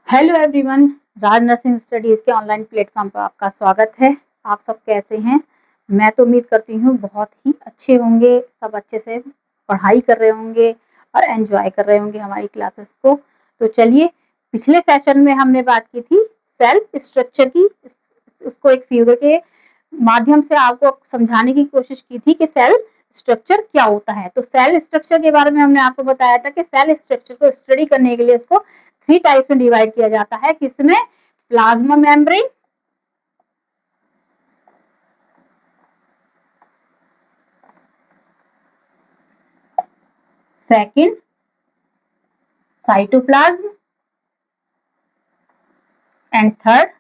Hello everyone, राज nursing studies के online platform पर आपका स्वागत है। आप सब कैसे हैं? मैं तो उम्मीद करती हूँ बहुत ही अच्छे होंगे, सब अच्छे से पढ़ाई कर रहे होंगे और एंजॉय कर रहे होंगे हमारी क्लासेस को। तो चलिए, पिछले सेशन में हमने बात की थी सेल स्ट्रक्चर की। उसको एक फिगर के माध्यम से आपको समझाने की कोशिश की थी कि सेल स्ट्रक्चर क्या होता है। तो सेल स्ट्रक्चर के बारे में हमने आपको बताया था कि सेल स्ट्रक्चर को स्टडी करने के लिए उसको 3 टाइप्स में डिवाइड किया जाता है। किसमें? Plasma membrane, second cytoplasm and third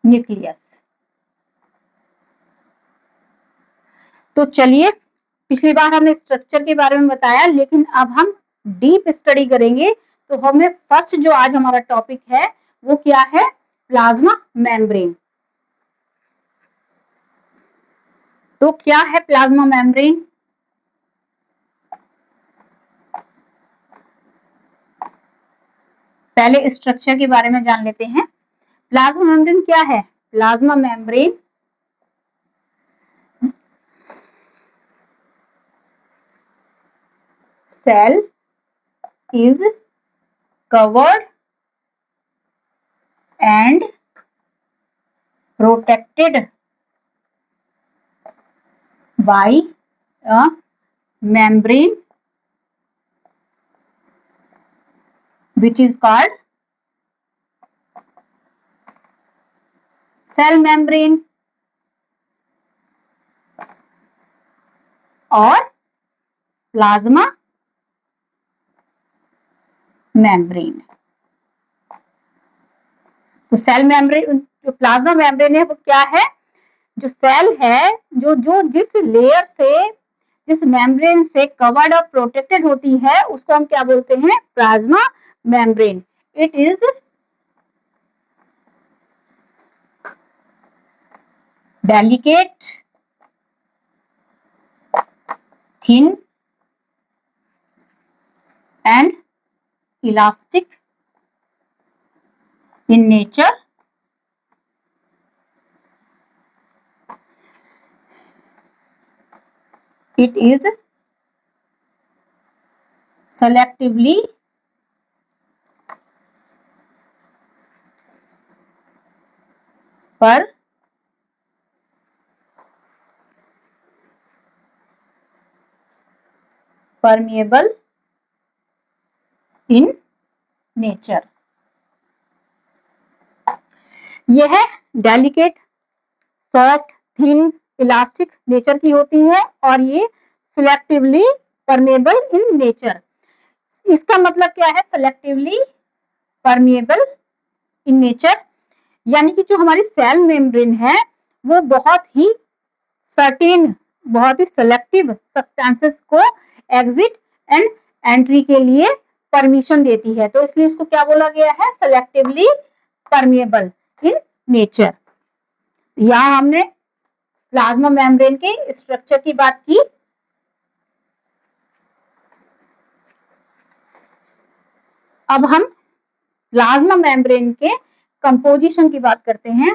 nucleus. तो चलिए, पिछली बार हमने स्ट्रक्चर के बारे में बताया, लेकिन अब हम डीप स्टडी करेंगे। तो हमें फर्स्ट जो आज हमारा टॉपिक है वो क्या है? Plasma membrane. तो क्या है प्लाज्मा मेम्ब्रेन? पहले स्ट्रक्चर के बारे में जान लेते हैं। प्लाज्मा मेम्ब्रेन क्या है? Plasma membrane cell is covered and protected by a membrane which is called cell membrane और प्लाज्मा मेम्ब्रेन। तो सेल मेम्ब्रेन, जो प्लाज्मा मेम्ब्रेन है वो क्या है? जो सेल है, जो जो जिस लेयर से, जिस मेम्ब्रेन से कवर्ड और प्रोटेक्टेड होती है, उसको हम क्या बोलते हैं? Plasma membrane. It is delicate, thin and elastic in nature. It is selectively permeable in nature. यह delicate, soft, thin, elastic nature की होती है और ये सिलेक्टिवली परमेबल इन नेचर। इसका मतलब क्या है? सिलेक्टिवली परमेबल इन नेचर, यानी कि जो हमारी सेल मेम्ब्रेन है वो बहुत ही सर्टेन, बहुत ही सिलेक्टिव सब्सटेंसेस को एग्जिट एंड एंट्री के लिए परमिशन देती है। तो इसलिए इसको क्या बोला गया है? Selectively permeable in nature. यहाँ हमने प्लाज्मा मेम्ब्रेन के स्ट्रक्चर की बात की। अब हम प्लाज्मा मेम्ब्रेन के कंपोजिशन की बात करते हैं।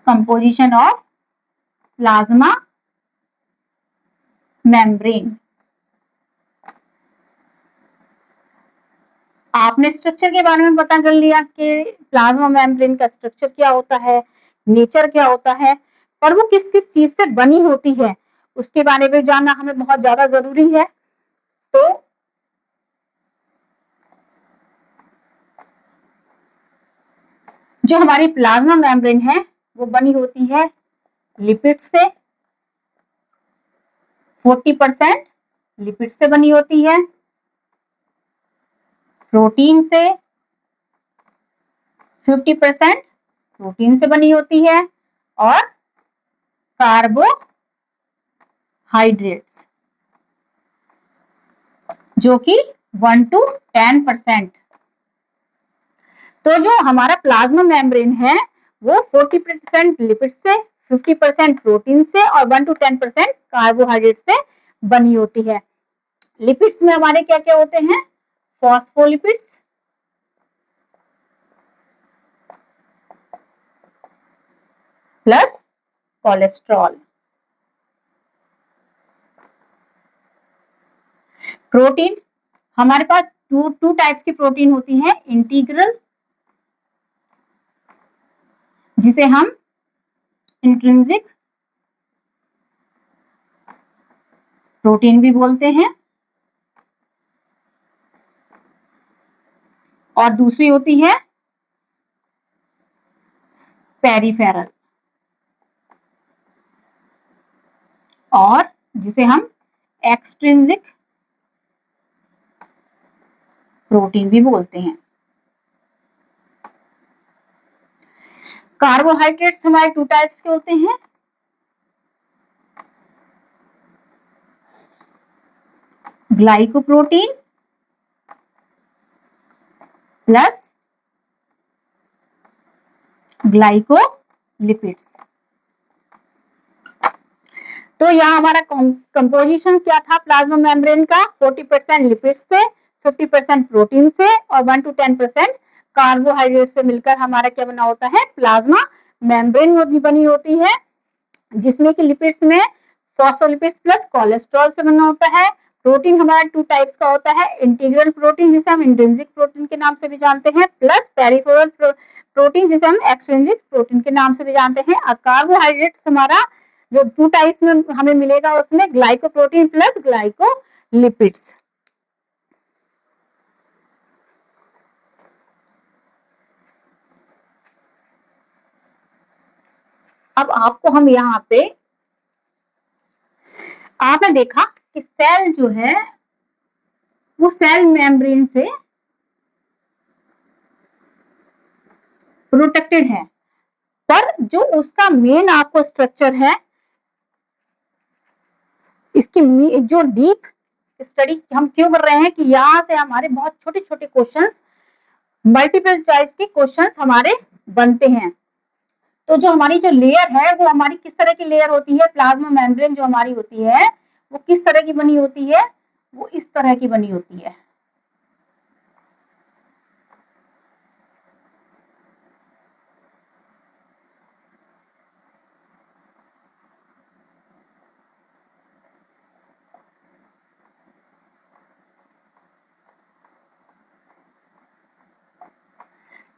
Composition of plasma membrane. आपने स्ट्रक्चर के बारे में पता कर लिया कि प्लाज्मा मेम्ब्रेन का स्ट्रक्चर क्या होता है, नेचर क्या होता है, और वो किस किस चीज से बनी होती है उसके बारे में जानना हमें बहुत ज्यादा जरूरी है। तो जो हमारी प्लाज्मा मेम्ब्रेन है वो बनी होती है लिपिड से, 40% लिपिड से बनी होती है, प्रोटीन से 50% प्रोटीन से बनी होती है, और कार्बोहाइड्रेट्स जो कि 1 to 10%। तो जो हमारा प्लाज्मा मेम्ब्रेन है वो 40% लिपिड से, 50% प्रोटीन से और 1 to 10% कार्बोहाइड्रेट से बनी होती है। लिपिड्स में हमारे क्या क्या होते हैं? Phospholipids, plus cholesterol. प्रोटीन, हमारे पास टू टाइप्स की प्रोटीन होती है, इंटीग्रल जिसे हम इंट्रिंसिक प्रोटीन भी बोलते हैं, और दूसरी होती है पेरिफेरल, और जिसे हम एक्सट्रिंसिक प्रोटीन भी बोलते हैं। कार्बोहाइड्रेट्स हमारे टू टाइप्स के होते हैं, ग्लाइकोप्रोटीन प्लस ग्लाइकोलिपिड्स। तो यहाँ हमारा कंपोजिशन क्या था प्लाज्मा मेम्ब्रेन का? 40% लिपिड से, 50% प्रोटीन से और 1 to 10% कार्बोहाइड्रेट से मिलकर हमारा क्या बना होता है? प्लाज्मा मेम्ब्रेन बनी होती है, जिसमें कि लिपिड्स में फॉस्फोलिपिड्स प्लस कोलेस्ट्रॉल से बना होता है। प्रोटीन हमारा टू टाइप्स का होता है, इंटीग्रल प्रोटीन जिसे हम इंट्रिंसिक प्रोटीन के नाम से भी जानते हैं, प्लस पेरिफेरल प्रोटीन जिसे हम एक्सट्रिंसिक प्रोटीन के नाम से भी जानते हैं। और कार्बोहाइड्रेट्स हमारा जो टू टाइप्स में हमें मिलेगा उसमें ग्लाइकोप्रोटीन प्लस ग्लाइकोलिपिड्स। अब आपको हम यहाँ पे आपने देखा कि सेल जो है वो सेल मेम्ब्रेन से प्रोटेक्टेड है, पर जो उसका मेन आपको स्ट्रक्चर है, इसकी जो डीप स्टडी हम क्यों कर रहे हैं कि यहाँ से हमारे बहुत छोटे छोटे क्वेश्चंस, मल्टीपल चॉइस के क्वेश्चंस हमारे बनते हैं। तो जो हमारी जो लेयर है वो हमारी किस तरह की लेयर होती है? प्लाज्मा मेम्ब्रेन जो हमारी होती है वो किस तरह की बनी होती है? वो इस तरह की बनी होती है।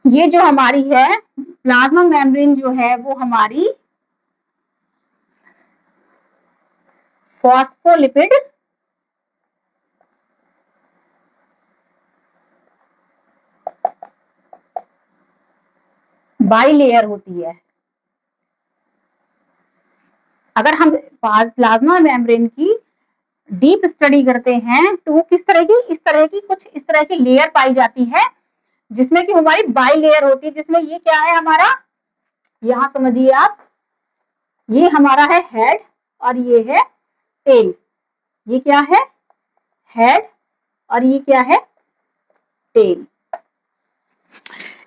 ये जो हमारी है प्लाज्मा मेम्ब्रेन जो है वो हमारी फॉस्फोलिपिड बाइलेयर होती है। अगर हम प्लाज्मा मेम्ब्रेन की डीप स्टडी करते हैं तो वो किस तरह की, इस तरह की कुछ इस तरह की लेयर पाई जाती है, जिसमें कि हमारी बाई लेयर होती है, जिसमें ये क्या है हमारा, यहां समझिए आप, ये हमारा है हेड और ये है टेल। ये क्या है? हेड और ये क्या है? टेल।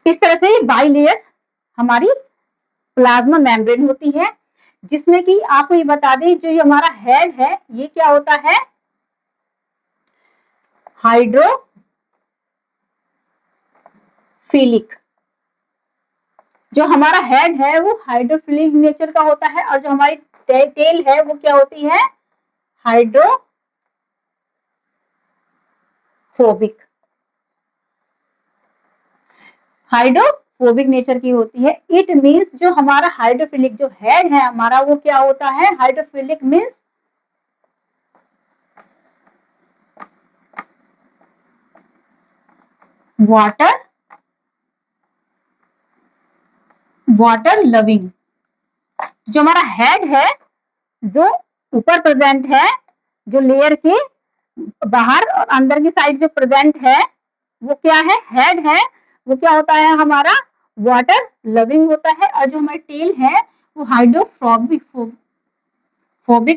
इस तरह से बाई लेयर हमारी प्लाज्मा मेम्ब्रेन होती है, जिसमें कि आपको ये बता दें जो ये हमारा हेड है ये क्या होता है? हाइड्रोफिलिक। जो हमारा हेड है वो हाइड्रोफिलिक नेचर का होता है, और जो हमारी टेल है वो क्या होती है? हाइड्रोफोबिक। हाइड्रोफोबिक नेचर की होती है। इट मीन्स जो हमारा हाइड्रोफिलिक जो हेड है हमारा वो क्या होता है? Hydrophilic means water loving. जो हमारा हेड है जो ऊपर प्रेजेंट है, जो लेयर के बाहर और अंदर की साइड जो प्रेजेंट है वो क्या है? हेड है, वो क्या होता है हमारा? वाटर लविंग होता है। और जो हमारी टेल है वो हाइड्रोफोबिक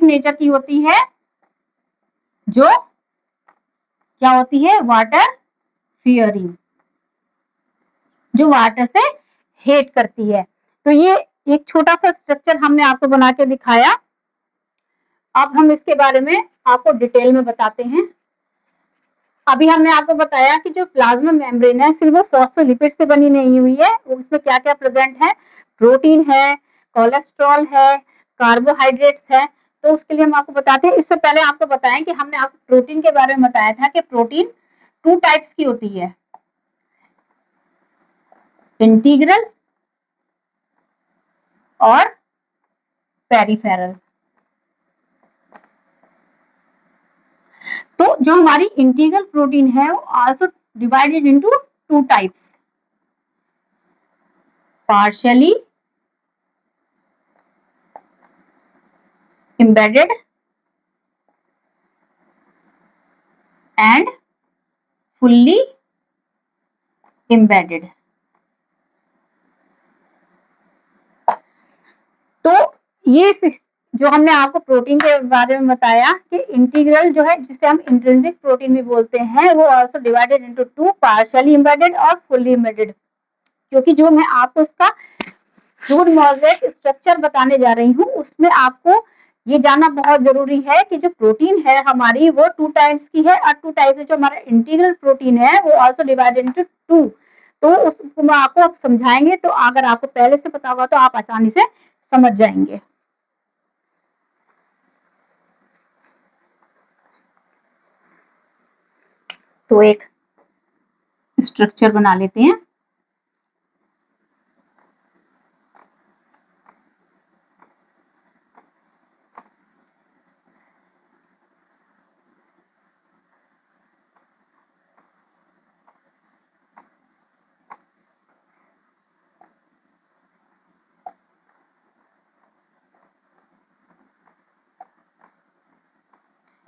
नेचर की होती है, जो क्या होती है? वाटर फियरिंग, जो वाटर से हेट करती है। तो ये एक छोटा सा स्ट्रक्चर हमने आपको बना के दिखाया। अब हम इसके बारे में आपको डिटेल में बताते हैं। अभी हमने आपको बताया कि जो प्लाज्मा मेम्ब्रेन है सिर्फ वो फॉस्फोलिपिड से बनी नहीं हुई है, उसमें क्या क्या प्रेजेंट है, प्रोटीन है, कोलेस्ट्रॉल है, कार्बोहाइड्रेट्स है। तो उसके लिए हम आपको बताते हैं, इससे पहले आपको बताएं कि हमने आपको प्रोटीन के बारे में बताया था कि प्रोटीन 2 टाइप्स की होती है, इंटीग्रल और पेरिफेरल। तो जो हमारी इंटीग्रल प्रोटीन है वो also divided into 2 types, partially embedded and fully embedded। तो ये जो हमने आपको प्रोटीन के बारे में बताया कि इंटीग्रल जो है जिसे हम इंट्रिंसिक प्रोटीन भी बोलते हैं वो also divided into 2, partially embedded और फुल्ली एम्बेडेड। क्योंकि जो मैं आपको इसका फ्लूइड मोज़ेक स्ट्रक्चर बताने जा रही हूँ उसमें आपको ये जानना बहुत जरूरी है कि जो प्रोटीन है हमारी वो 2 टाइप्स की है और 2 टाइप्स जो हमारा इंटीग्रल प्रोटीन है वो आल्सो डिवाइडेड इनटू 2। तो उसको मैं आपको अब समझाएंगे, तो अगर आपको पहले से पता होगा तो आप आसानी से समझ जाएंगे। तो एक स्ट्रक्चर बना लेते हैं।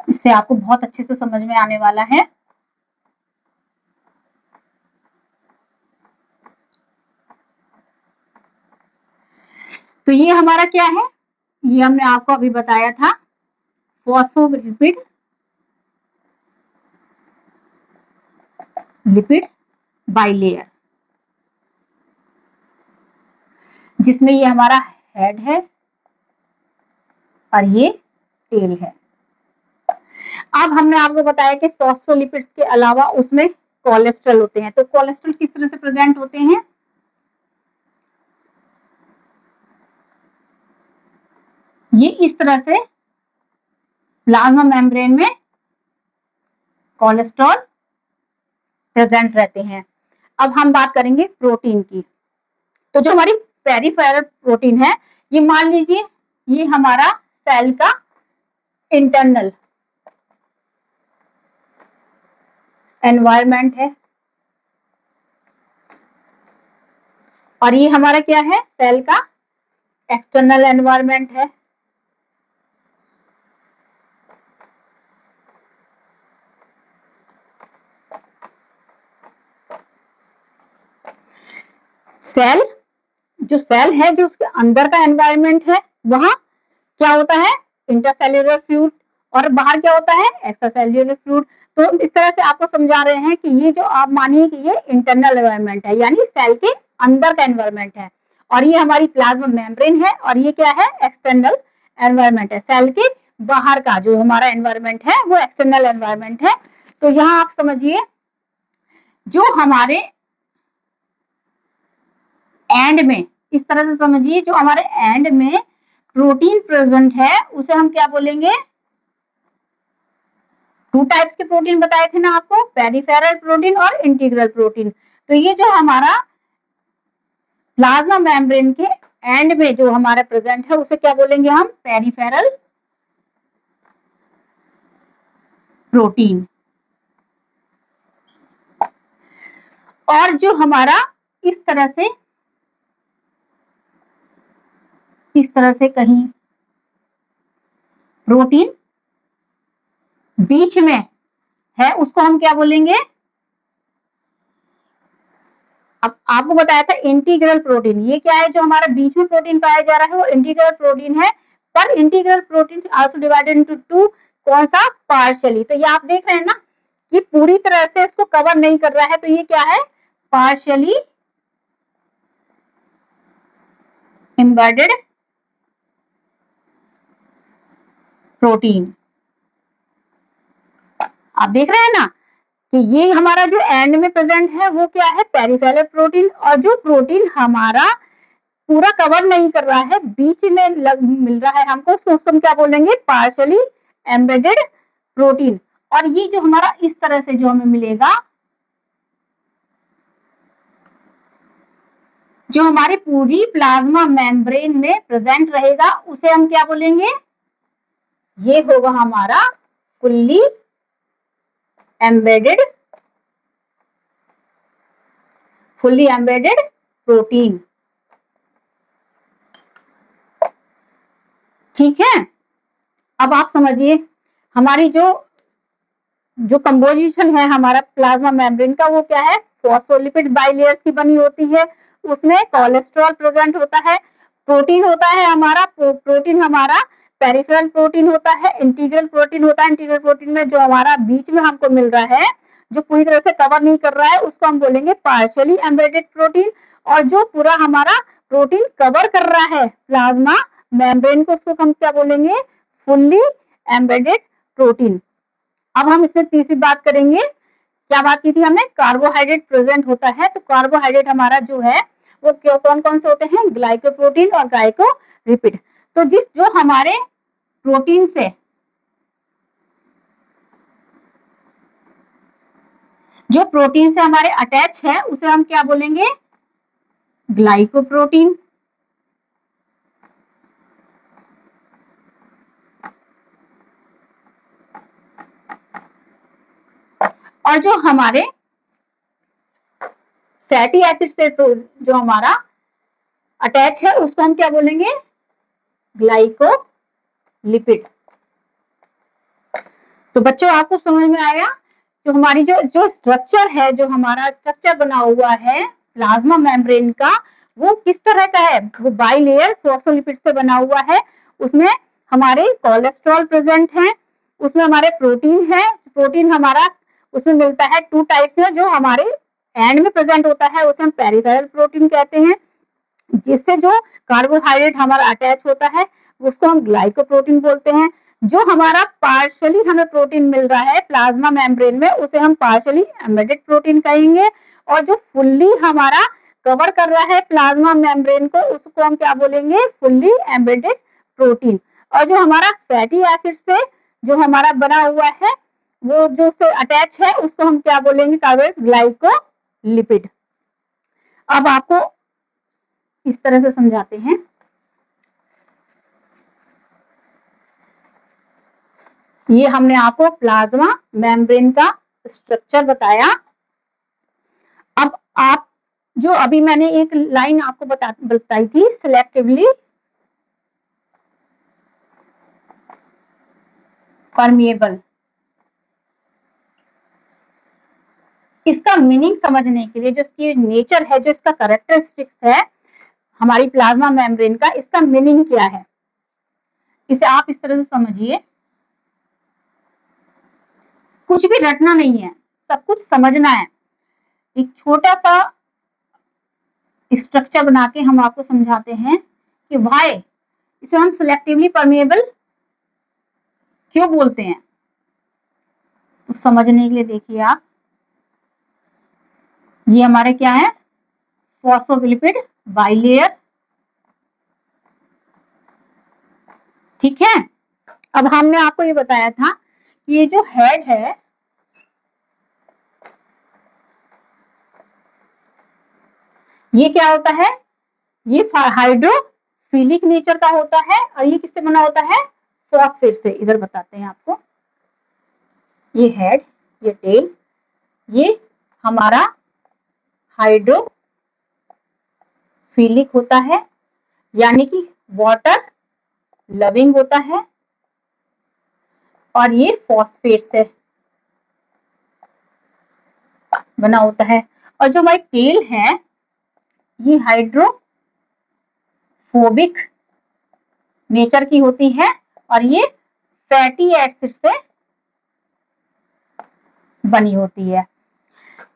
इससे आपको बहुत अच्छे से समझ में आने वाला है। तो ये हमारा क्या है, ये हमने आपको अभी बताया था फॉस्फोलिपिड लिपिड बाइलेयर, जिसमें ये हमारा हेड है और ये टेल है। अब हमने आपको बताया कि फॉस्फोलिपिड्स के अलावा उसमें कोलेस्ट्रॉल होते हैं। तो कोलेस्ट्रॉल किस तरह से प्रेजेंट होते हैं, ये इस तरह से प्लाज्मा मेम्ब्रेन में कोलेस्ट्रॉल प्रेजेंट रहते हैं। अब हम बात करेंगे प्रोटीन की। तो जो हमारी पेरिफेरल प्रोटीन है, ये मान लीजिए ये हमारा सेल का इंटरनल एनवायरनमेंट है और ये हमारा क्या है, सेल का एक्सटर्नल एनवायरनमेंट है। सेल जो सेल है जो उसके अंदर का एनवायरनमेंट है वहां क्या होता है, इंटरसेल्यूलर फ्लूइड, और बाहर क्या होता है, एक्स्ट्रासेल्यूलर फ्लूइड। तो इस तरह से आपको समझा रहे हैं कि ये जो आप मानिए कि ये इंटरनल एनवायरनमेंट है यानी सेल के अंदर का एनवायरनमेंट है, और ये हमारी प्लाज्मा मेम्ब्रेन है और ये क्या है, एक्सटर्नल एनवायरनमेंट है। सेल के बाहर का जो हमारा एनवायरनमेंट है वो एक्सटर्नल एनवायरनमेंट है। तो यहाँ आप समझिए जो हमारे एंड में, इस तरह से समझिए जो हमारे एंड में प्रोटीन प्रेजेंट है उसे हम क्या बोलेंगे, 2 टाइप्स के प्रोटीन बताए थे ना आपको, पेरिफेरल प्रोटीन और इंटीग्रल प्रोटीन। तो ये जो हमारा प्लाज्मा मेम्ब्रेन के एंड में जो हमारा प्रेजेंट है उसे क्या बोलेंगे हम, पेरिफेरल प्रोटीन। और जो हमारा इस तरह से कहीं प्रोटीन बीच में है उसको हम क्या बोलेंगे, अब आपको बताया था इंटीग्रल प्रोटीन। ये क्या है, जो हमारा बीच में प्रोटीन पाया जा रहा है वो इंटीग्रल प्रोटीन है, पर integral protein also divided into 2, कौन सा, पार्शियली। तो ये आप देख रहे हैं ना कि पूरी तरह से इसको कवर नहीं कर रहा है, तो ये क्या है, पार्शियली एम्बेडेड प्रोटीन। आप देख रहे हैं ना कि ये हमारा जो एंड में प्रेजेंट है वो क्या है, पेरिफेरल प्रोटीन, और जो प्रोटीन हमारा पूरा कवर नहीं कर रहा है, बीच में मिल रहा है हमको, उसको हम क्या बोलेंगे, पार्शियली एम्बेडेड प्रोटीन। और ये जो हमारा इस तरह से जो हमें मिलेगा, जो हमारी पूरी प्लाज्मा मेम्ब्रेन में प्रेजेंट रहेगा, उसे हम क्या बोलेंगे, ये होगा हमारा फुल्ली एम्बेडेड प्रोटीन। ठीक है, अब आप समझिए हमारी जो कंपोजिशन है हमारा प्लाज्मा मेम्ब्रेन का, वो क्या है, फॉस्फोलिपिड बाइलेयर्स की बनी होती है। उसमें कोलेस्ट्रॉल प्रेजेंट होता है, प्रोटीन होता है हमारा, प्रोटीन हमारा पेरिफेरल प्रोटीन होता है, इंटीग्रल प्रोटीन होता है। इंटीग्रल प्रोटीन में जो हमारा बीच में हमको मिल रहा है, जो पूरी तरह से कवर नहीं कर रहा है, उसको हम बोलेंगे पार्शियली एम्बेडेड प्रोटीन। और जो पूरा हमारा प्रोटीन कवर कर रहा है प्लाज्मा मेम्ब्रेन को, उसको हम क्या बोलेंगे, फुल्ली एम्बेडेड प्रोटीन। अब हम इसमें तीसरी बात करेंगे, क्या बात की थी हमने, कार्बोहाइड्रेट प्रेजेंट होता है। तो कार्बोहाइड्रेट हमारा जो है वो कौन कौन से होते हैं, ग्लाइकोप्रोटीन और ग्लाइकोलिपिड। तो जो हमारे प्रोटीन से हमारे अटैच है, उसे हम क्या बोलेंगे, ग्लाइकोप्रोटीन। और जो हमारे फैटी एसिड से जो हमारा अटैच है, उसको हम क्या बोलेंगे, ग्लाइकोलिपिड। तो बच्चों आपको समझ में आया, जो हमारी जो स्ट्रक्चर है, जो हमारा स्ट्रक्चर बना हुआ है प्लाज्मा मेम्ब्रेन का, वो किस तरह का है, वो बाइलेयर फॉस्फोलिपिड से बना हुआ है। उसमें हमारे कोलेस्ट्रॉल प्रेजेंट है, उसमें हमारे प्रोटीन है। प्रोटीन हमारा उसमें मिलता है 2 टाइप्स में, जो हमारे एंड में प्रेजेंट होता है उसे हम पेरिफेरल प्रोटीन कहते हैं, जिससे जो कार्बोहाइड्रेट हमारा अटैच होता है उसको हम ग्लाइकोप्रोटीन बोलते हैं। जो हमारा पार्शियली हमें प्रोटीन मिल रहा है प्लाज्मा मेम्ब्रेन में, उसे हम पार्शियली एम्बेडेड प्रोटीन कहेंगे। और जो फुल्ली हमारा कवर कर रहा है प्लाज्मा मेम्ब्रेन को, उसको हम क्या बोलेंगे, फुल्ली एम्बेडेड प्रोटीन। और जो हमारा फैटी एसिड से जो हमारा बना हुआ है, वो जो से अटैच है, उसको हम क्या बोलेंगे, कार्बोहाइड्रेट, ग्लाइकोलिपिड। अब आपको इस तरह से समझाते हैं, ये हमने आपको प्लाज्मा मेम्ब्रेन का स्ट्रक्चर बताया। अब आप जो अभी मैंने एक लाइन आपको बताई थी, सिलेक्टिवली परमिएबल, इसका मीनिंग समझने के लिए, जो इसकी नेचर है, जो इसका कैरेक्टरिस्टिक्स है हमारी प्लाज्मा मेम्ब्रेन का, इसका मीनिंग क्या है, इसे आप इस तरह से समझिए। कुछ भी रटना नहीं है, सब कुछ समझना है। एक छोटा सा स्ट्रक्चर बना के हम आपको समझाते हैं कि वाई इसे हम सिलेक्टिवली परमिएबल क्यों बोलते हैं। तो समझने के लिए देखिए आप, ये हमारे क्या है, फॉस्फोलिपिड बाइलेयर। ठीक है, अब हमने आपको ये बताया था कि ये जो हेड है, ये क्या होता है, ये हाइड्रोफिलिक नेचर का होता है। और ये किससे बना होता है, फॉस्फेट से। इधर बताते हैं आपको, ये हेड, ये टेल, ये हमारा हाइड्रोफिलिक होता है, यानी कि वाटर लविंग होता है। और ये फॉस्फेट से बना होता है। और जो हमारी टेल है, ये हाइड्रोफोबिक नेचर की होती है, और ये फैटी एसिड से बनी होती है।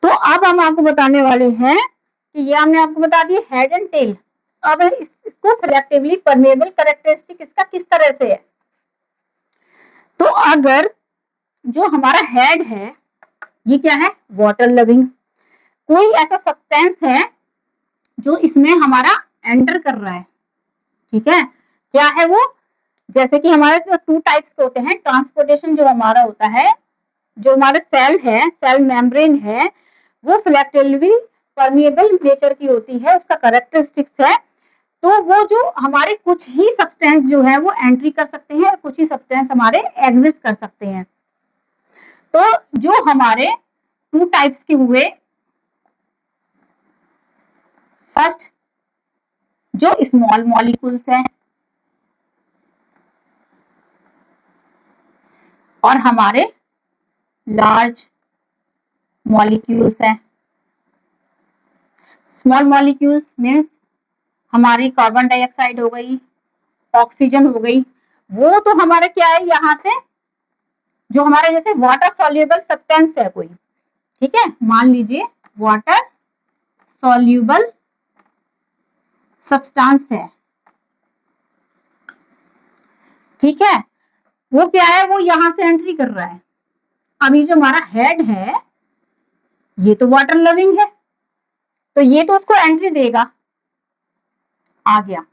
तो अब हम आपको बताने वाले हैं कि ये हमने आपको बता दिया हेड एंड टेल। अब इसको सिलेक्टिवली परमेबल कैरेक्टरिस्टिक इसका किस तरह से है। तो अगर जो हमारा हेड है, ये क्या है, वाटर लविंग। कोई ऐसा सब्सटेंस है जो इसमें हमारा एंटर कर रहा है, ठीक है, क्या है वो, जैसे कि हमारे 2 टाइप्स के होते हैं। ट्रांसपोर्टेशन जो हमारा होता है, जो हमारे सेल है, सेल मेम्ब्रेन है, वो सिलेक्टिवली परमिएबल नेचर की होती है, उसका कैरेक्टरिस्टिक्स है। तो वो जो हमारे कुछ ही सब्सटेंस जो है वो एंट्री कर सकते हैं और कुछ ही सब्सटेंस हमारे एग्जिट कर सकते हैं। तो जो हमारे 2 टाइप्स के हुए, फर्स्ट जो स्मॉल मॉलिक्यूल्स हैं और हमारे लार्ज मॉलिक्यूल्स हैं। स्मॉल मॉलिक्यूल्स मीन्स हमारी कार्बन डाइऑक्साइड हो गई, ऑक्सीजन हो गई, वो तो हमारा क्या है, यहाँ से जो हमारे जैसे वाटर सॉल्युबल सब्सटेंस है कोई, ठीक है, मान लीजिए वाटर सॉल्युबल सब्सटेंस है, ठीक है, वो क्या है, वो यहां से एंट्री कर रहा है। अभी जो हमारा हेड है ये तो वाटर लविंग है, तो ये तो उसको एंट्री देगा, आ गया।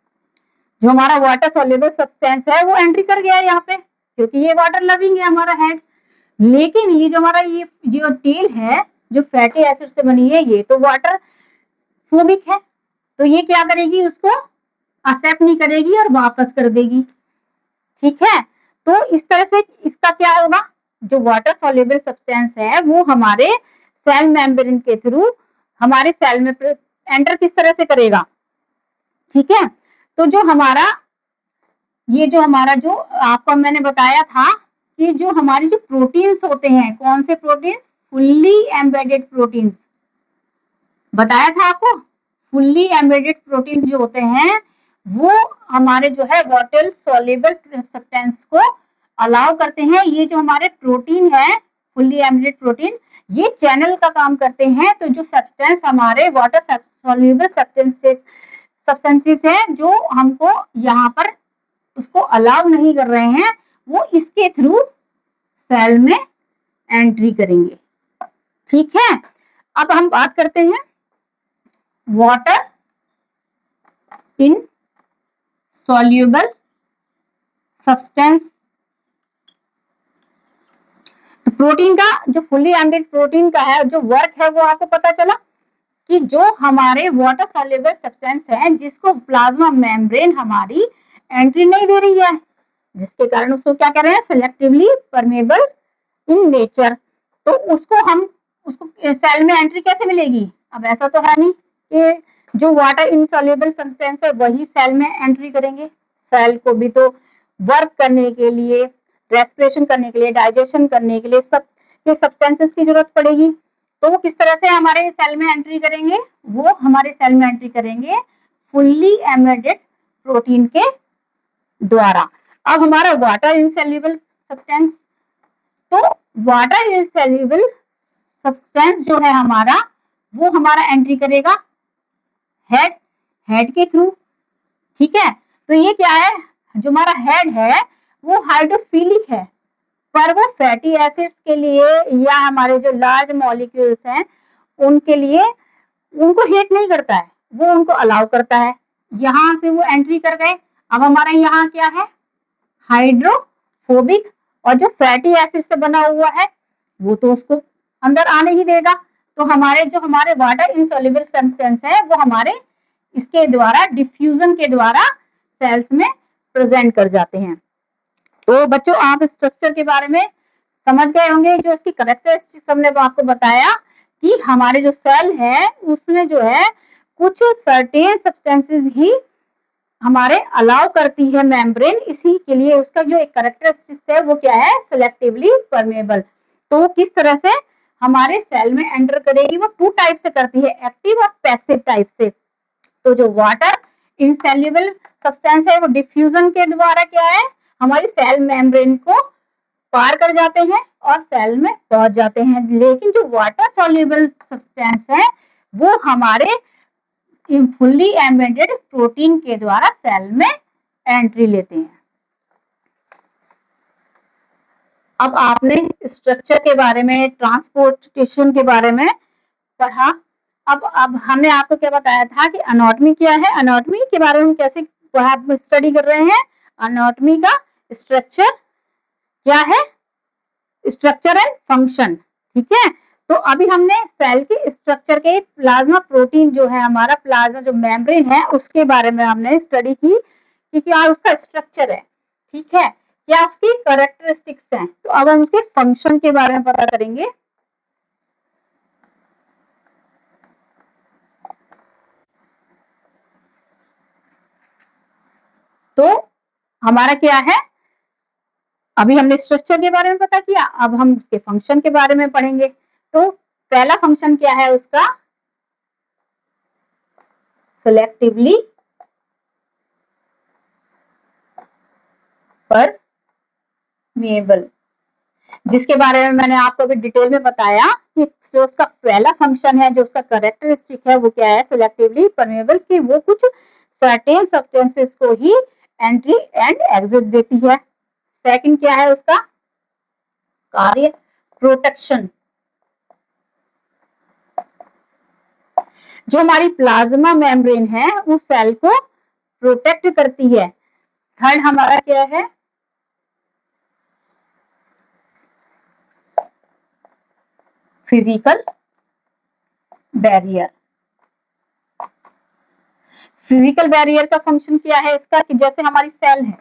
जो हमारा वाटर सॉल्युबल सब्सटेंस है वो एंट्री कर गया यहाँ पे, क्योंकि ये वाटर लविंग है हमारा हेड। लेकिन ये जो हमारा ये जो टेल है जो फैटी एसिड से बनी है, ये तो वाटर फोबिक है, तो ये क्या करेगी, उसको एक्सेप्ट नहीं करेगी और वापस कर देगी, ठीक है। तो इस तरह से इसका क्या होगा, जो वाटर सॉल्युबल सब्सटेंस है वो हमारे सेल मेम्ब्रेन के थ्रू हमारे सेल में एंटर किस तरह से करेगा, ठीक है। तो जो हमारा ये जो हमारा जो आपको मैंने बताया था कि जो हमारी जो प्रोटीन्स होते हैं, कौन से प्रोटीन्स, फुल्ली एम्बेडेड प्रोटीन्स, बताया था आपको। फुल्ली एम्बेडेड प्रोटीन्स जो होते हैं वो हमारे जो है वाटर सॉल्युबल सब्सटेंस को अलाउ करते हैं। ये जो हमारे प्रोटीन है, फुल्ली एम्बेडेड प्रोटीन, ये चैनल का काम करते हैं। तो जो सब्सटेंस हमारे वाटर सॉल्युबल सब्सटेंसेस है जो हमको यहाँ पर उसको अलाउ नहीं कर रहे हैं, वो इसके थ्रू सेल में एंट्री करेंगे, ठीक है। अब हम बात करते हैं वाटर इन सॉल्युबल सब्सटेंस। तो प्रोटीन का जो फुल्ली एम्बेडेड प्रोटीन का है जो वर्क है वो आपको पता चला कि जो हमारे वाटर सॉल्युबल सब्सटेंस है जिसको प्लाज्मा मेम्ब्रेन हमारी एंट्री नहीं दे रही है, जिसके कारण उसको क्या कह रहे हैं, सिलेक्टिवली परमेबल इन नेचर। तो उसको सेल में एंट्री कैसे मिलेगी, अब ऐसा तो है नहीं कि जो वाटर इनसॉल्युबल सब्सटेंस है वही सेल में एंट्री करेंगे। सेल को भी तो वर्क करने के लिए, रेस्पिरेशन करने के लिए, डाइजेशन करने के लिए सब के सब्सटेंसेस की जरूरत पड़ेगी। तो वो किस तरह से हमारे सेल में एंट्री करेंगे, वो हमारे सेल में एंट्री करेंगे फुल्ली एम्बेडेड प्रोटीन के द्वारा। अब हमारा वाटर इनसॉल्युबल सब्सटेंस, तो वाटर इनसॉल्युबल सब्सटेंस जो है हमारा वो हमारा एंट्री करेगा हेड के थ्रू, ठीक है। तो ये क्या है, जो हमारा हेड है वो हाइड्रोफिलिक है, पर वो फैटी एसिड्स के लिए या हमारे जो लार्ज मॉलिक्यूल्स हैं उनके लिए उनको हीट नहीं करता है, वो उनको अलाउ करता है। यहाँ से वो एंट्री कर गए। अब हमारा यहाँ क्या है, हाइड्रोफोबिक, और जो फैटी एसिड से बना हुआ है वो तो उसको अंदर आने ही देगा। तो हमारे वाटर इनसॉल्युबल सब्सटेंस है वो हमारे इसके द्वारा डिफ्यूजन के द्वारा सेल्स में प्रेजेंट कर जाते हैं। तो बच्चों आप स्ट्रक्चर के बारे में समझ गए होंगे, जो इसकी कैरेक्टरिस्टिक्स हमने आपको बताया कि हमारे जो सेल है उसमें जो है कुछ सर्टेन सब्सटेंसेस ही हमारे अलाउ करती है मेम्ब्रेन, इसी के लिए उसका जो एक कैरेक्टरिस्टिक्स है वो क्या है, सिलेक्टिवली परमेबल। तो किस तरह से हमारे सेल में एंटर करेगी, वो 2 टाइप से करती है, एक्टिव और पैसिव टाइप से। तो जो वाटर इनसॉल्युबल सब्सटेंस है वो डिफ्यूजन के द्वारा क्या है, हमारी सेल मेम्ब्रेन को पार कर जाते हैं और सेल में पहुंच जाते हैं। लेकिन जो वाटर सॉल्युबल सब्सटेंस है वो हमारे फुल्ली एम्बेडेड प्रोटीन के द्वारा सेल में एंट्री लेते हैं। अब आपने स्ट्रक्चर के बारे में, ट्रांसपोर्टेशन के बारे में पढ़ा। अब हमने आपको क्या बताया था कि एनाटॉमी क्या है, एनाटॉमी के बारे में कैसे स्टडी कर रहे हैं। एनाटॉमी का स्ट्रक्चर क्या है, स्ट्रक्चर एंड फंक्शन, ठीक है। तो अभी हमने सेल के स्ट्रक्चर के प्लाज्मा प्रोटीन जो है हमारा, प्लाज्मा जो मेम्ब्रेन है उसके बारे में हमने स्टडी की कि क्या उसका स्ट्रक्चर है, ठीक है, क्या उसकी कैरेक्टरिस्टिक्स हैं। तो अब हम उसके फंक्शन के बारे में पता करेंगे। तो हमारा क्या है, अभी हमने स्ट्रक्चर के बारे में पता किया, अब हम उसके फंक्शन के बारे में पढ़ेंगे। तो पहला फंक्शन क्या है उसका, सेलेक्टिवली परमिएबल, जिसके बारे में मैंने आपको अभी डिटेल में बताया कि जो उसका पहला फंक्शन है, जो उसका कैरेक्टरिस्टिक है वो क्या है, सिलेक्टिवली परमेबल, कि वो कुछ सर्टेन सब्सटेंसेस को ही एंट्री एंड एग्जिट देती है। सेकंड क्या है उसका कार्य, प्रोटेक्शन, जो हमारी प्लाज्मा मेम्ब्रेन है उस सेल को प्रोटेक्ट करती है। थर्ड हमारा क्या है, फिजिकल बैरियर। फिजिकल बैरियर का फंक्शन क्या है इसका, कि जैसे हमारी सेल है,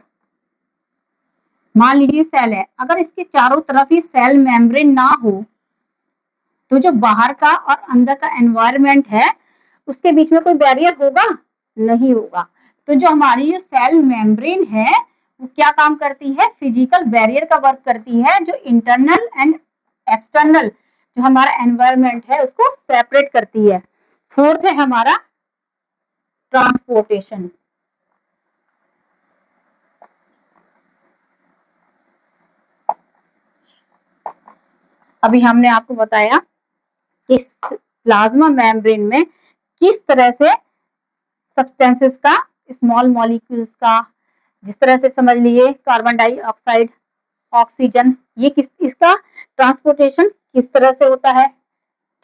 मान लीजिए सेल है, अगर इसके चारों तरफ ही सेल मेम्ब्रेन ना हो तो जो बाहर का और अंदर का एनवायरनमेंट है उसके बीच में कोई बैरियर होगा, नहीं होगा। तो जो हमारी जो सेल मेम्ब्रेन है वो क्या काम करती है, फिजिकल बैरियर का वर्क करती है, जो इंटरनल एंड एक्सटर्नल जो हमारा एनवायरनमेंट है उसको सेपरेट करती है। फोर्थ है हमारा ट्रांसपोर्टेशन। अभी हमने आपको बताया कि प्लाज्मा मेम्ब्रेन में किस तरह से सब्सटेंसेस का, स्मॉल मॉलिक्यूल्स का, जिस तरह से समझ लीजिए कार्बन डाइऑक्साइड, ऑक्सीजन, ये किस, इसका ट्रांसपोर्टेशन किस तरह से होता है,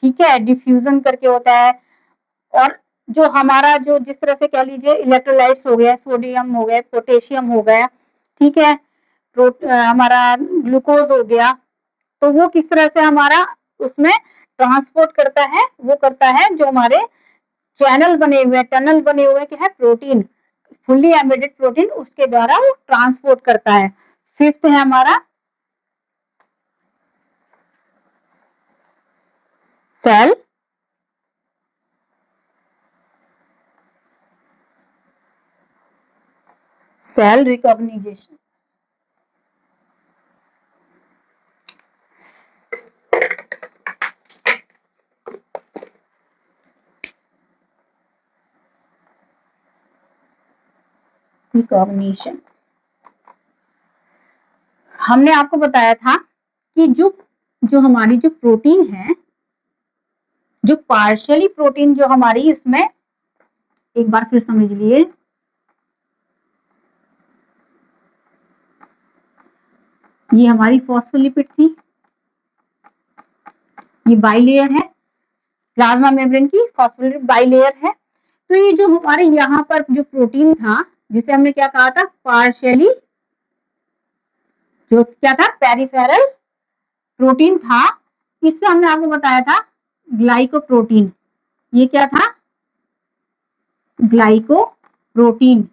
ठीक है, डिफ्यूजन करके होता है। और जो हमारा जो जिस तरह से कह लीजिए इलेक्ट्रोलाइट्स हो गया, सोडियम हो गया, पोटेशियम हो गया, ठीक है, हमारा ग्लूकोज हो गया, तो वो किस तरह से हमारा उसमें ट्रांसपोर्ट करता है, वो करता है जो हमारे चैनल बने हुए, टनल बने हुए क्या है, प्रोटीन, फुल्ली एम्बेडेड प्रोटीन, उसके द्वारा वो ट्रांसपोर्ट करता है। फिफ्थ है हमारा सेल सेल रिकॉग्निशन। रिकॉग्निशन, हमने आपको बताया था कि जो जो हमारी जो प्रोटीन है, जो पार्शियली प्रोटीन जो हमारी इसमें, एक बार फिर समझ लिए, ये हमारी फॉस्फोलिपिड थी, ये बाइलेयर है, प्लाज्मा मेम्ब्रेन की फॉस्फोलिपिड बाइलेयर है। तो ये जो हमारे यहाँ पर जो प्रोटीन था जिसे हमने क्या कहा था, पार्शियली, जो क्या था, पेरिफेरल प्रोटीन था, इसमें हमने आपको बताया था ग्लाइकोप्रोटीन, ये क्या था, ग्लाइकोप्रोटीन।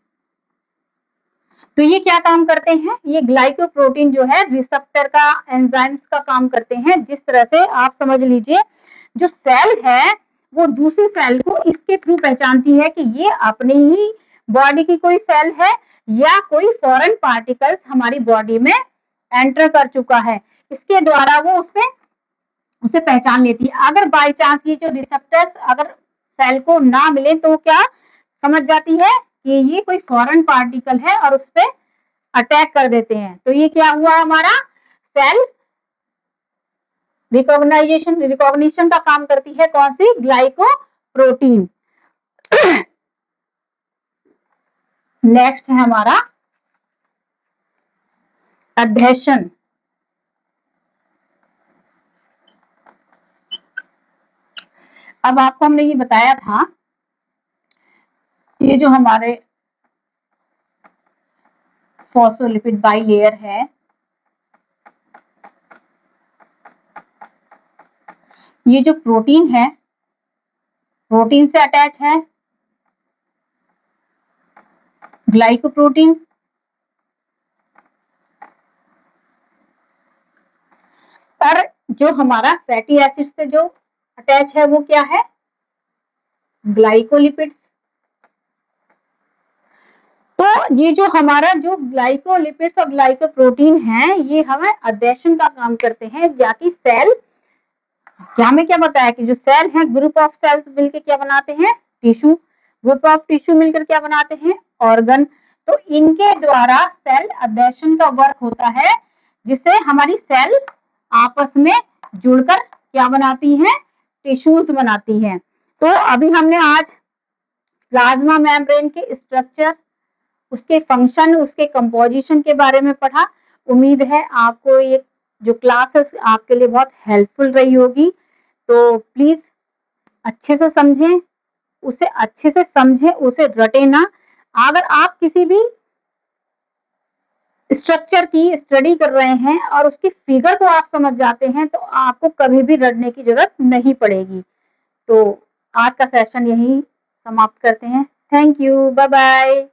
तो ये क्या काम करते हैं, ये ग्लाइकोप्रोटीन जो है रिसेप्टर का, एंजाइम्स का काम करते हैं। जिस तरह से आप समझ लीजिए जो सेल है वो दूसरी सेल को इसके थ्रू पहचानती है कि ये अपनी ही बॉडी की कोई सेल है या कोई फॉरेन पार्टिकल्स हमारी बॉडी में एंटर कर चुका है, इसके द्वारा वो उसमें उसे पहचान लेती है। अगर बाई चांस ये जो रिसेप्टर्स अगर सेल को ना मिले तो क्या समझ जाती है कि ये कोई फॉरेन पार्टिकल है और उस पर अटैक कर देते हैं। तो ये क्या हुआ, हमारा सेल रिकॉग्निशन का काम करती है कौन सी, ग्लाइकोप्रोटीन। नेक्स्ट है हमारा एडहेशन। अब आपको हमने ये बताया था, ये जो हमारे फॉस्फोलिपिड बाइलेयर है, ये जो प्रोटीन है, प्रोटीन से अटैच है ग्लाइकोप्रोटीन, और जो हमारा फैटी एसिड से जो अटैच है वो क्या है, ग्लाइकोलिपिड्स। तो ये जो हमारा जो ग्लाइकोलिपिड्स और ग्लाइकोप्रोटीन है, ये हमें अधेशन का काम करते हैं, जाकि सेल, क्या हमें क्या बताया कि जो सेल है, ग्रुप ऑफ सेल्स मिलकर क्या बनाते हैं, टिश्यू, ग्रुप ऑफ टिश्यू मिलकर क्या बनाते हैं, ऑर्गन। तो इनके द्वारा सेल अधेशन का वर्क होता है, जिससे हमारी सेल आपस में जुड़कर क्या बनाती हैं, टिश्यूज बनाती हैं। तो अभी हमने आज प्लाज्मा मेम्ब्रेन के स्ट्रक्चर, उसके फंक्शन, उसके कंपोजिशन के बारे में पढ़ा। उम्मीद है आपको ये जो क्लास है आपके लिए बहुत हेल्पफुल रही होगी। तो प्लीज अच्छे से समझें, उसे अच्छे से समझें, उसे रटे ना। अगर आप किसी भी स्ट्रक्चर की स्टडी कर रहे हैं और उसकी फिगर को आप समझ जाते हैं, तो आपको कभी भी रटने की जरूरत नहीं पड़ेगी। तो आज का सेशन यही समाप्त करते हैं। Thank you, bye bye.